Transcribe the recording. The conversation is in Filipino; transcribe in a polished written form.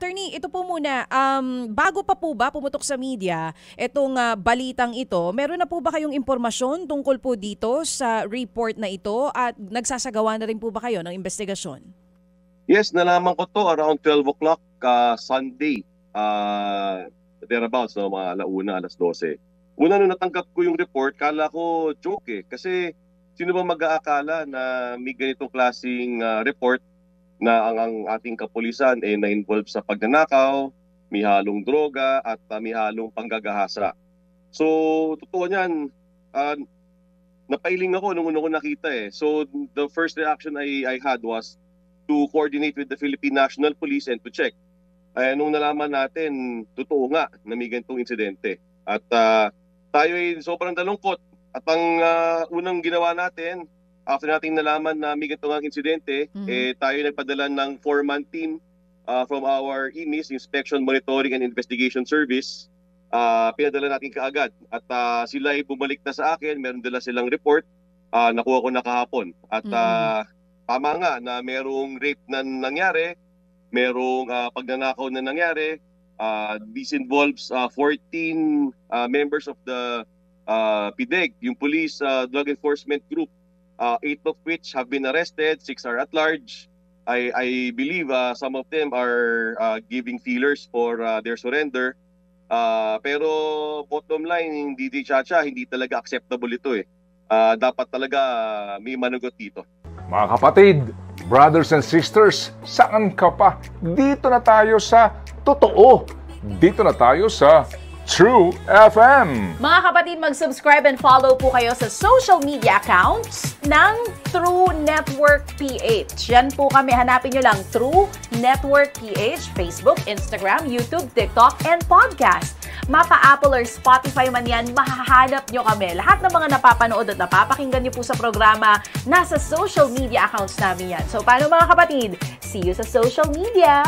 Attorney, ito po muna, bago pa po ba pumutok sa media itong balitang ito, meron na po ba kayong impormasyon tungkol po dito sa report na ito at nagsasagawa na rin po ba kayo ng investigasyon? Yes, nalaman ko to around 12 o'clock Sunday, thereabouts, no, mga alauna, alas 12. Una nung natanggap ko yung report, kala ko joke kasi sino ba mag-aakala na may ganitong klaseng report na ang ating kapulisan na-involve sa pagnanakaw, may halong droga at may halong panggagahasa. So, totoo niyan, napailing ako nung una ko nakita So, the first reaction I had was to coordinate with the Philippine National Police and to check. Nung nalaman natin, totoo nga na may ganitong insidente. At tayo ay sobrang nalungkot. At ang unang ginawa natin, after nating nalaman na may ganitong insidente, tayo nagpadala ng 4-man team from our IMIS, Inspection, Monitoring and Investigation Service. Pinadala natin kaagad. At sila ay bumalik na sa akin, meron dala silang report, nakuha ko na kahapon. At tama nga na merong rape na nangyari, merong pagnanakaw na nangyari. This involves 14 members of the PIDEG, yung Police Drug Enforcement Group. 8 of which have been arrested, 6 are at large. I believe some of them are giving feelers for their surrender. Pero bottom line, hindi Chacha, hindi talaga acceptable ito Dapat talaga may managot dito. Mga kapatid, brothers and sisters, saan ka pa? Dito na tayo sa totoo. Dito na tayo sa True FM. Mga kapatid, mag-subscribe and follow po kayo sa social media accounts ng True Network PH. Yan po kami. Hanapin nyo lang True Network PH, Facebook, Instagram, YouTube, TikTok, and podcast. Mapa Apple or Spotify man yan, mahahanap nyo kami. Lahat ng mga napapanood at napapakinggan nyo po sa programa, nasa social media accounts namin yan. So, paano mga kapatid? See you sa social media!